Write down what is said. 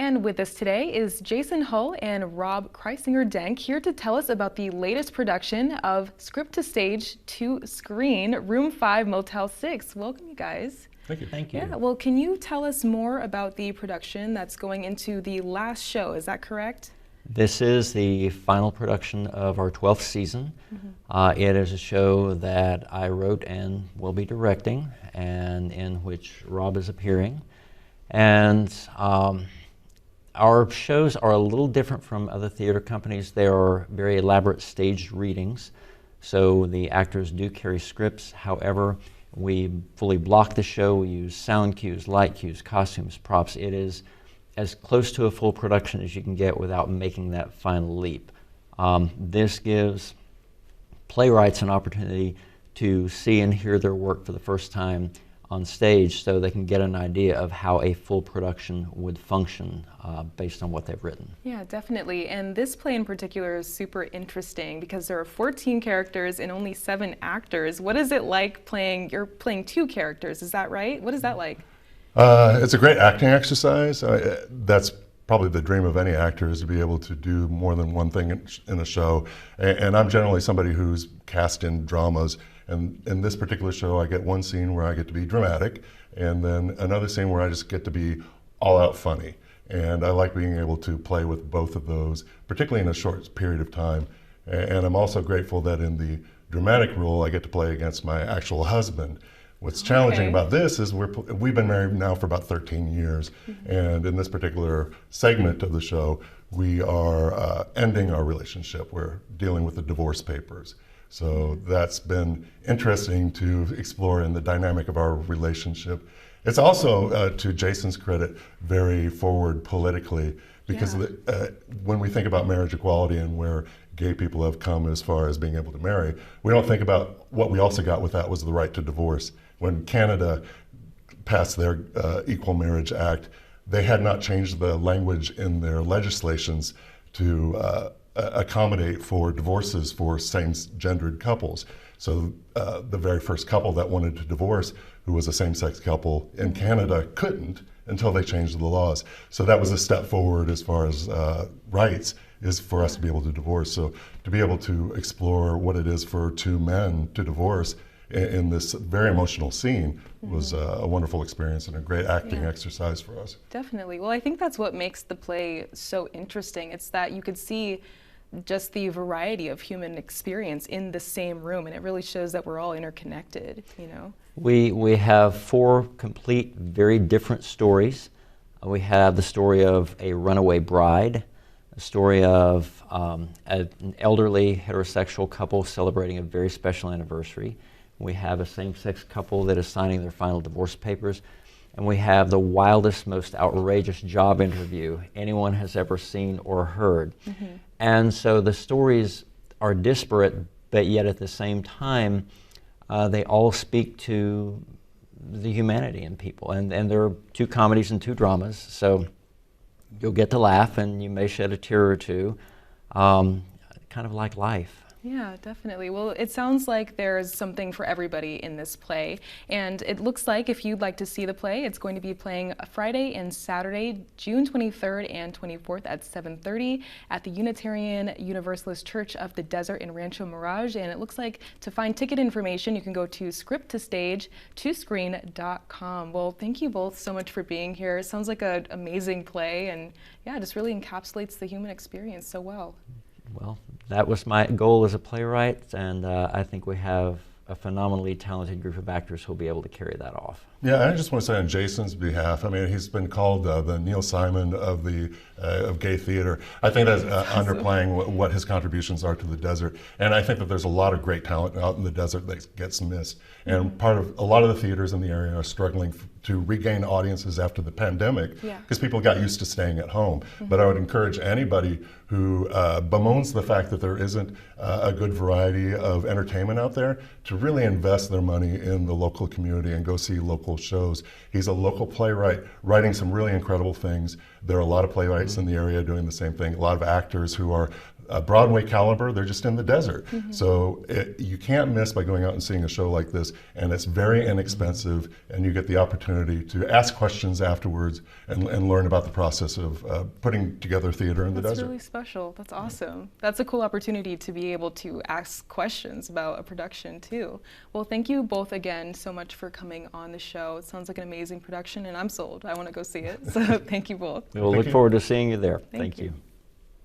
And with us today is Jason Hull and Rob Kreisinger-Denk here to tell us about the latest production of Script2Stage2Screen, Room 5, Motel 6. Welcome, you guys. Thank you. Thank you. Yeah, well, can you tell us more about the production that's going into the last show? Is that correct? This is the final production of our 12th season. It is a show that I wrote and will be directing, and in which Rob is appearing. And our shows are a little different from other theater companies. They are very elaborate staged readings, so the actors do carry scripts. However, we fully block the show. We use sound cues, light cues, costumes, props. It is as close to a full production as you can get without making that final leap. This gives playwrights an opportunity to see and hear their work for the first time on stage, so they can get an idea of how a full production would function based on what they've written. Yeah, definitely. And this play in particular is super interesting because there are 14 characters and only 7 actors. What is it like you're playing 2 characters, is that right? What is that like? It's a great acting exercise. That's probably the dream of any actor, is to be able to do more than one thing in a show. And I'm generally somebody who's cast in dramas. And in this particular show, I get one scene where I get to be dramatic, and then another scene where I just get to be all out funny. And I like being able to play with both of those, particularly in a short period of time. And I'm also grateful that in the dramatic role, I get to play against my actual husband. What's challenging about this is we've been married now for about 13 years, and in this particular segment of the show, we are ending our relationship. We're dealing with the divorce papers. So that's been interesting to explore in the dynamic of our relationship. It's also, to Jason's credit, very forward politically, because when we think about marriage equality and where gay people have come as far as being able to marry, we don't think about what we also got with that was the right to divorce. When Canada passed their Equal Marriage Act, they had not changed the language in their legislations to accommodate for divorces for same-gendered couples. So the very first couple that wanted to divorce, who was a same-sex couple in Canada, couldn't until they changed the laws. So that was a step forward as far as rights, is for us to be able to divorce. So to be able to explore what it is for 2 men to divorce in this very emotional scene was a wonderful experience and a great acting exercise for us. Definitely. Well, I think that's what makes the play so interesting. It's that you could see just the variety of human experience in the same room, and it really shows that we're all interconnected, you know? We have 4 complete, very different stories. We have the story of a runaway bride, a story of an elderly heterosexual couple celebrating a very special anniversary. We have a same-sex couple that is signing their final divorce papers. And we have the wildest, most outrageous job interview anyone has ever seen or heard. And so the stories are disparate, but yet at the same time, they all speak to the humanity in people. And there are 2 comedies and 2 dramas, so you'll get to laugh and you may shed a tear or 2, kind of like life. Yeah, definitely. Well, it sounds like there's something for everybody in this play, and it looks like if you'd like to see the play, it's going to be playing Friday and Saturday, June 23rd and 24th at 7:30 at the Unitarian Universalist Church of the Desert in Rancho Mirage. And it looks like to find ticket information, you can go to Script2Stage2Screen.com. Well, thank you both so much for being here. It sounds like an amazing play, and yeah, it just really encapsulates the human experience so well. Well, that was my goal as a playwright, and I think we have a phenomenally talented group of actors who will be able to carry that off. Yeah, I just want to say on Jason's behalf, I mean, he's been called the Neil Simon of gay theater. I think that's underplaying what his contributions are to the desert. And I think that there's a lot of great talent out in the desert that gets missed. And a lot of the theaters in the area are struggling to regain audiences after the pandemic, because people got used to staying at home. But I would encourage anybody who bemoans the fact that there isn't a good variety of entertainment out there to really invest their money in the local community and go see local shows. He's a local playwright writing some really incredible things. There are a lot of playwrights in the area doing the same thing, a lot of actors who are Broadway caliber, they're just in the desert. So you can't miss by going out and seeing a show like this, and it's very inexpensive, and you get the opportunity to ask questions afterwards and learn about the process of putting together theater in the That's desert. really special. That's awesome. That's a cool opportunity to be able to ask questions about a production too. Well, thank you both again so much for coming on the show. It sounds like an amazing production, and I'm sold. I want to go see it. So thank you both. We'll Thank look you. forward to seeing you there. Thank you. you.